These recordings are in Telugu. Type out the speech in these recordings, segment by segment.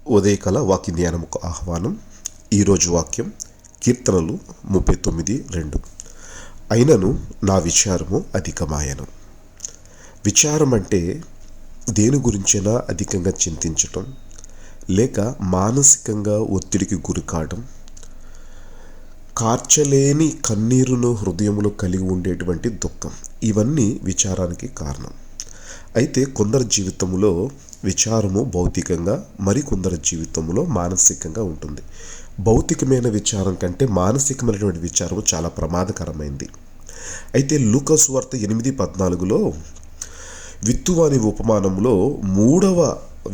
ఉదయకాల వాక్య ధ్యానముకు ఆహ్వానం. ఈరోజు వాక్యం కీర్తనలు 39:2. అయినను నా విచారము అధికమాయను. విచారం అంటే దేని గురించైనా అధికంగా చింతించటం, లేక మానసికంగా ఒత్తిడికి గురి కావడం, కార్చలేని కన్నీరును హృదయంలో కలిగి ఉండేటువంటి దుఃఖం, ఇవన్నీ విచారానికి కారణం. అయితే కొందరి జీవితంలో విచారము భౌతికంగా, మరికొందరి జీవితంలో మానసికంగా ఉంటుంది. భౌతికమైన విచారం కంటే మానసికమైనటువంటి విచారం చాలా ప్రమాదకరమైంది. అయితే లూకా సువార్త 8:14లో విత్తువాని ఉపమానంలో 3వ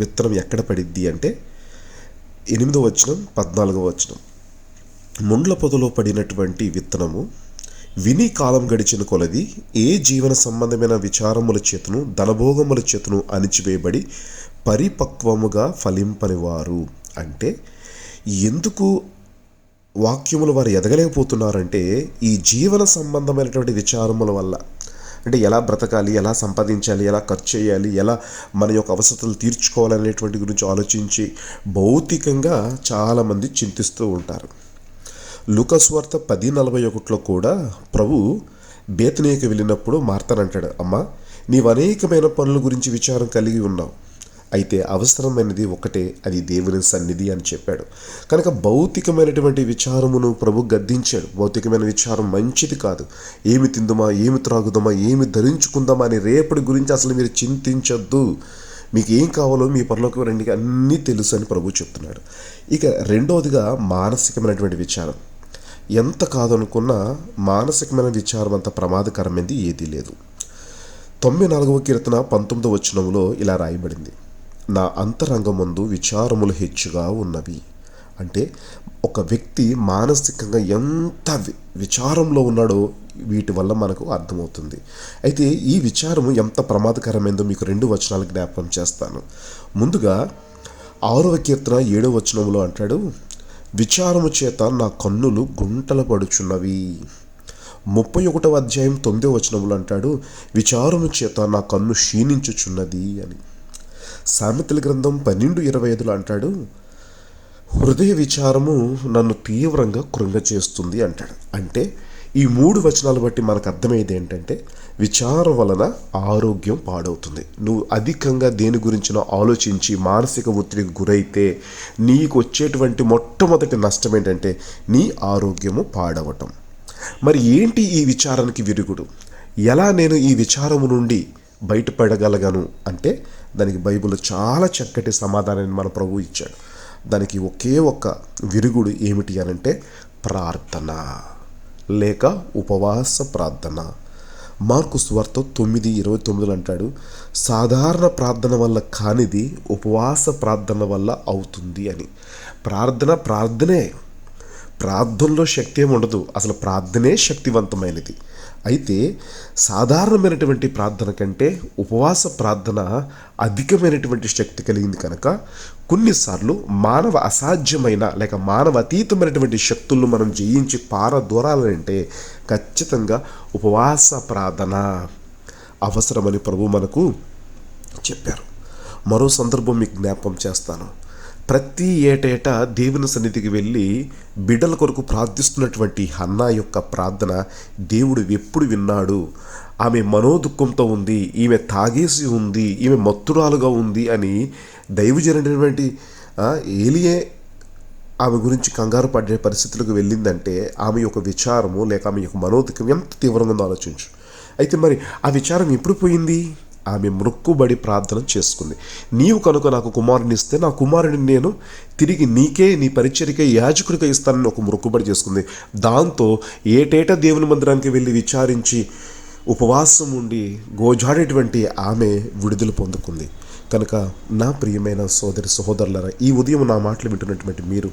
విత్తనం ఎక్కడ పడిద్ది అంటే 8వ వచనం 14వ వచనం. ముండ్ల పొదలో పడినటువంటి విత్తనము విని కాలం గడిచిన కొలది ఏ జీవన సంబంధమైన విచారముల చేతను ధనభోగముల చేతను అణిచివేయబడి పరిపక్వముగా ఫలింపనివారు. అంటే ఎందుకు వాక్యములు వారు ఎదగలేకపోతున్నారంటే ఈ జీవన సంబంధమైనటువంటి విచారముల వల్ల. అంటే ఎలా బ్రతకాలి, ఎలా సంపాదించాలి, ఎలా ఖర్చు చేయాలి, ఎలా మన యొక్క అవసరాలు తీర్చుకోవాలనేటువంటి గురించి ఆలోచించి భౌతికంగా చాలామంది చింతిస్తూ ఉంటారు. లూకా సువార్త 10:41లో కూడా ప్రభు బేతనీకి వెళ్ళినప్పుడు మార్తనంటాడు, అమ్మా నీవు అనేకమైన పనుల గురించి విచారం కలిగి ఉన్నావు, అయితే అవసరమైనది ఒకటే, అది దేవుని సన్నిధి అని చెప్పాడు. కనుక భౌతికమైనటువంటి విచారమును ప్రభు గద్దించాడు. భౌతికమైన విచారం మంచిది కాదు. ఏమి తిందుమా, ఏమి త్రాగుదామా, ఏమి ధరించుకుందామా అని రేపటి గురించి అసలు మీరు చింతించొద్దు. మీకు ఏం కావాలో మీ పరలోక రండికి అన్నీ తెలుసు అని ప్రభు చెప్తున్నాడు. ఇక రెండవదిగా మానసికమైనటువంటి విచారం. ఎంత కాదనుకున్నా మానసికమైన విచారం అంత ప్రమాదకరమైనది ఏదీ లేదు. 94వ కీర్తన 19వ వచనంలో ఇలా రాయబడింది, నా అంతరంగమందు విచారములు హెచ్చుగా ఉన్నవి. అంటే ఒక వ్యక్తి మానసికంగా ఎంత విచారంలో ఉన్నాడో వీటి వల్ల మనకు అర్థమవుతుంది. అయితే ఈ విచారము ఎంత ప్రమాదకరమైందో మీకు 2 వచనాలు జ్ఞాపకం చేస్తాను. ముందుగా 6వ కీర్తన 7వ వచనంలో అంటాడు, విచారము చేత నా కన్నులు గుంటల పడుచున్నవి. 31వ అధ్యాయం 9వ వచనంలో అంటాడు, విచారము చేత నా కన్ను క్షీణించుచున్నది అని. సామెతల గ్రంథం 12:25లో అంటాడు, హృదయ విచారము నన్ను తీవ్రంగా కృంగచేస్తుంది అంటాడు. అంటే ఈ 3 వచనాలు బట్టి మనకు అర్థమయ్యేది ఏంటంటే విచారం వలన ఆరోగ్యం పాడవుతుంది. నువ్వు అధికంగా దేని గురించినో ఆలోచించి మానసిక ఒత్తిడికి గురైతే నీకు వచ్చేటువంటి మొట్టమొదటి నష్టం ఏంటంటే నీ ఆరోగ్యము పాడవటం. మరి ఏంటి ఈ విచారానికి విరుగుడు? ఎలా నేను ఈ విచారము నుండి బయటపడగలగను అంటే దానికి బైబిల్లో చాలా చక్కటి సమాధానాన్ని మన ప్రభు ఇచ్చాడు. దానికి ఒకే ఒక్క విరుగుడు ఏమిటి అనంటే ప్రార్థన లేక ఉపవాస ప్రార్థన. మార్కు సువార్త 9:29 అంటాడు, సాధారణ ప్రార్థన వల్ల కానిది ఉపవాస ప్రార్థన వల్ల అవుతుంది అని. ప్రార్థనే, ప్రార్థనలో శక్తి ఏమి ఉండదు, అసలు ప్రార్థనే శక్తివంతమైనది. అయితే సాధారణమైనటువంటి ప్రార్థన కంటే ఉపవాస ప్రార్థన అధికమైనటువంటి శక్తి కలిగింది. కనుక కొన్నిసార్లు మానవ అసాధ్యమైన లేక మానవ అతీతమైనటువంటి శక్తులను మనం జయించి పారదూరాలంటే ఖచ్చితంగా ఉపవాస ప్రార్థన అవసరమని ప్రభు మనకు చెప్పారు. మరో సందర్భం మీకు జ్ఞాపకం చేస్తాను. ప్రతి ఏటేటా దేవుని సన్నిధికి వెళ్ళి బిడ్డల కొరకు ప్రార్థిస్తున్నటువంటి హన్నా యొక్క ప్రార్థన దేవుడు ఎప్పుడు విన్నాడు? ఆమె మనోదుఃఖంతో ఉంది, ఈమె తాగేసి ఉంది, ఈమె మత్తురాలుగా ఉంది అని దైవజనటువంటి ఏలియే ఆమె గురించి కంగారు పడే పరిస్థితులకు వెళ్ళిందంటే ఆమె యొక్క విచారము లేక ఆమె యొక్క మనోదుఃఖం ఎంత తీవ్రంగా ఉందో ఆలోచించు. అయితే మరి ఆ విచారం ఎప్పుడు పోయింది? ఆమె మొక్కుబడి ప్రార్థన చేసుకుంది. నీవు కనుక నాకు కుమారుని ఇస్తే నా కుమారుడిని నేను తిరిగి నీకే, నీ పరిచర్యకే, యాజకుడిగా ఇస్తానని ఒక మొక్కుబడి చేసుకుంది. దాంతో ఏటేటా దేవుని మందిరానికి వెళ్ళి విచారించి ఉపవాసం ఉండి గోజాడేటువంటి ఆమె విడుదల పొందుకుంది. కనుక నా ప్రియమైన సోదరి సహోదరులారా, ఈ ఉదయం నా మాటలు వింటున్నటువంటి మీరు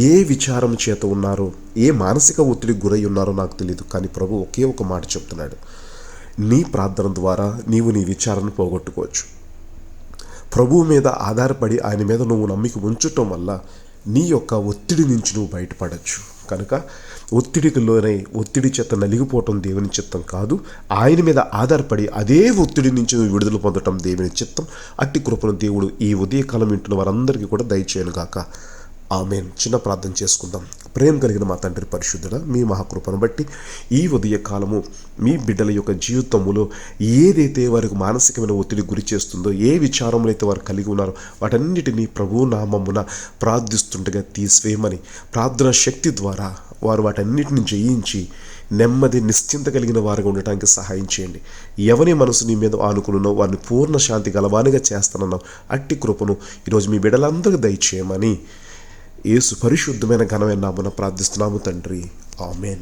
ఏ విచారం చేత ఉన్నారో, ఏ మానసిక ఒత్తిడికి గురై ఉన్నారో నాకు తెలియదు, కానీ ప్రభు ఒకే ఒక మాట చెప్తున్నాడు, నీ ప్రార్థన ద్వారా నీవు నీ విచారాన్ని పోగొట్టుకోవచ్చు. ప్రభువు మీద ఆధారపడి ఆయన మీద నువ్వు నమ్మిక ఉంచటం వల్ల నీ యొక్క ఒత్తిడి నుంచి నువ్వు బయటపడవచ్చు. కనుక ఒత్తిడికి లోనై ఒత్తిడి చేత నలిగిపోవటం దేవుని చిత్తం కాదు. ఆయన మీద ఆధారపడి అదే ఒత్తిడి నుంచి నువ్వు విడుదల పొందటం దేవుని చిత్తం. అట్టి కృపను దేవుడు ఈ ఉదయకాలం వింటున్న వారందరికీ కూడా దయచేయను గాక. ఆమేన్. చిన్న ప్రార్థన చేసుకుందాం. ప్రేమ కలిగిన మా తండ్రి పరిశుద్ధుడా, మీ మహాకృపను బట్టి ఈ ఉదయకాలము మీ బిడ్డల యొక్క జీవితంలో ఏదైతే వారికి మానసికమైన ఒత్తిడి గురి చేస్తుందో, ఏ విచారములు అయితే వారు కలిగి ఉన్నారో వాటన్నిటినీ ప్రభు నామమున ప్రార్థిస్తుండగా తీసివేయమని, ప్రార్థన శక్తి ద్వారా వారు వాటన్నిటిని జయించి నెమ్మది నిశ్చింత కలిగిన వారుగా ఉండటానికి సహాయం చేయండి. ఎవరి మనసు నీ మీద ఆనుకున్నానో వారిని పూర్ణ శాంతి గలవానిగా చేస్తానన్నావు. అట్టి కృపను ఈరోజు మీ బిడ్డలందరికీ దయచేయమని యేసు పరిశుద్ధమైన ఘనమైన నామమున ప్రార్థిస్తున్నాము తండ్రి. ఆమేన్.